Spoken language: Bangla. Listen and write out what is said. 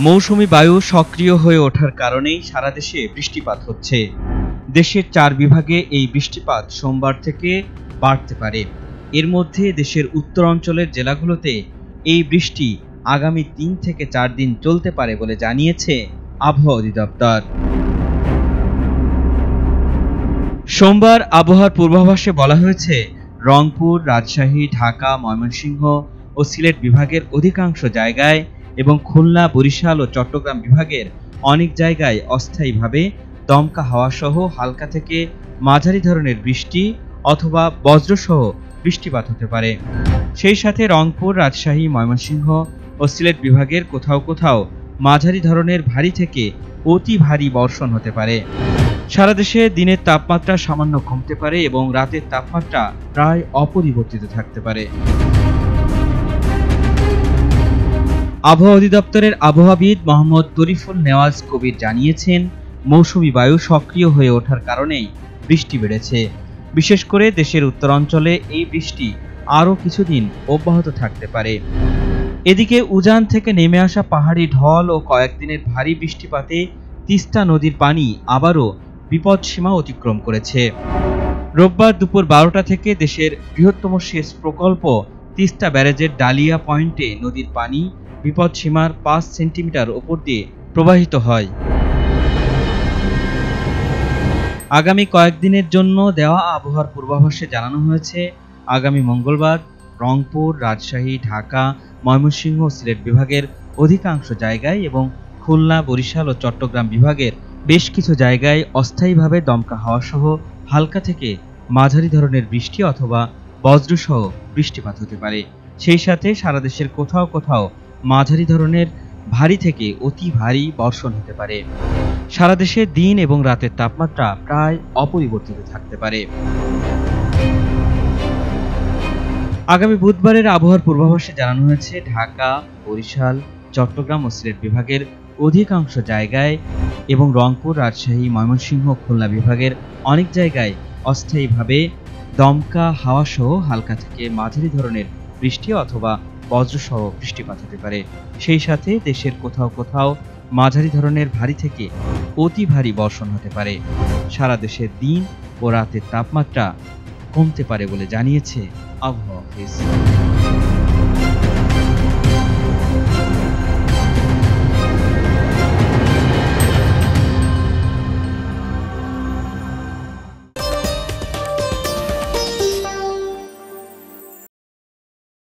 মৌসুমী বায়ু সক্রিয় হয়ে ওঠার কারণেই সারা দেশে বৃষ্টিপাত হচ্ছে। দেশের 4 বিভাগে এই বৃষ্টিপাত সোমবার থেকে বাড়তে পারে। এর মধ্যে দেশের উত্তরাঞ্চলের জেলাগুলোতে এই বৃষ্টি আগামী 3 থেকে 4 দিন চলতে পারে বলে জানিয়েছে আবহাওয়া অধিদপ্তর। সোমবার আবহাওয়ার পূর্বাভাসে বলা হয়েছে, রংপুর, রাজশাহী, ঢাকা, ময়মনসিংহ ও সিলেট বিভাগের অধিকাংশ জায়গায় এবং খুলনা, বরিশাল ও চট্টগ্রাম বিভাগের অনেক জায়গায় অস্থায়ীভাবে দমকা হাওয়া সহ হালকা থেকে মাঝারি ধরনের বৃষ্টি অথবা বজ্রসহ বৃষ্টিপাত হতে পারে। সেই সাথে রংপুর, রাজশাহী, ময়মনসিংহ ও সিলেট বিভাগের কোথাও কোথাও মাঝারি ধরনের ভারী থেকে অতি ভারী বর্ষণ হতে পারে। সারা দেশে দিনের তাপমাত্রা সামান্য কমতে পারে এবং রাতের তাপমাত্রা প্রায় অপরিবর্তিত থাকতে পারে। আবহাওয়া অধিদপ্তরের আবহাওয়াবিদ মোহাম্মদ তরিফুল নেওয়াজ কবির জানিয়েছেন, মৌসুমী বায়ু সক্রিয় হয়ে ওঠার কারণেই বৃষ্টি বেড়েছে। বিশেষ করে দেশের উত্তরাঞ্চলে এই বৃষ্টি আরও কিছুদিন অব্যাহত থাকতে পারে। এদিকে উজান থেকে নেমে আসা পাহাড়ি ঢল ও কয়েকদিনের ভারী বৃষ্টিপাতে তিস্তা নদীর পানি আবারও বিপদসীমা অতিক্রম করেছে। রোববার দুপুর 12টা থেকে দেশের বৃহত্তম সেচ প্রকল্প তিস্তা ব্যারেজের ডালিয়া পয়েন্টে নদীর পানি বিপদসীমার 5 সেন্টিমিটার উপর দিয়ে প্রবাহিত হয়। আগামী কয়েকদিনের জন্য দেওয়া আবহাওয়ার পূর্বাভাসে জানানো হয়েছে, আগামী মঙ্গলবার রংপুর, রাজশাহী, ঢাকা, ময়মনসিংহ ও সিলেট বিভাগের অধিকাংশ জায়গায় এবং খুলনা, বরিশাল ও চট্টগ্রাম বিভাগের বেশ কিছু জায়গায় অস্থায়ীভাবে দমকা হাওয়া সহ হালকা থেকে মাঝারি ধরনের বৃষ্টি অথবা বজ্রসহ বৃষ্টিপাত হতে পারে। সেই সাথে সারা দেশের কোথাও কোথাও মাঝারি ধরনের ভারী থেকে অতি ভারী বর্ষণ হতে পারে। সারা দেশে দিন এবং রাতের তাপমাত্রা প্রায় অপরিবর্তিত থাকতে পারে। আগামী বুধবারের আবহাওয়ার পূর্বাভাসে জানানো হয়েছে, ঢাকা, বরিশাল, চট্টগ্রাম ও সিলেট বিভাগের অধিকাংশ জায়গায় এবং রংপুর, রাজশাহী, ময়মনসিংহ, খুলনা বিভাগের অনেক জায়গায় অস্থায়ীভাবে দমকা হাওয়া সহ হালকা থেকে মাঝারি ধরনের বৃষ্টি অথবা বজ্রসহ বৃষ্টিপাত হতে পারে। সেই সাথে দেশের কোথাও কোথাও মাঝারি ধরনের ভারী থেকে অতি ভারী বর্ষণ হতে পারে। সারা দেশের দিন ও রাতের তাপমাত্রা কমতে পারে বলে জানিয়েছে আবহাওয়া অফিস।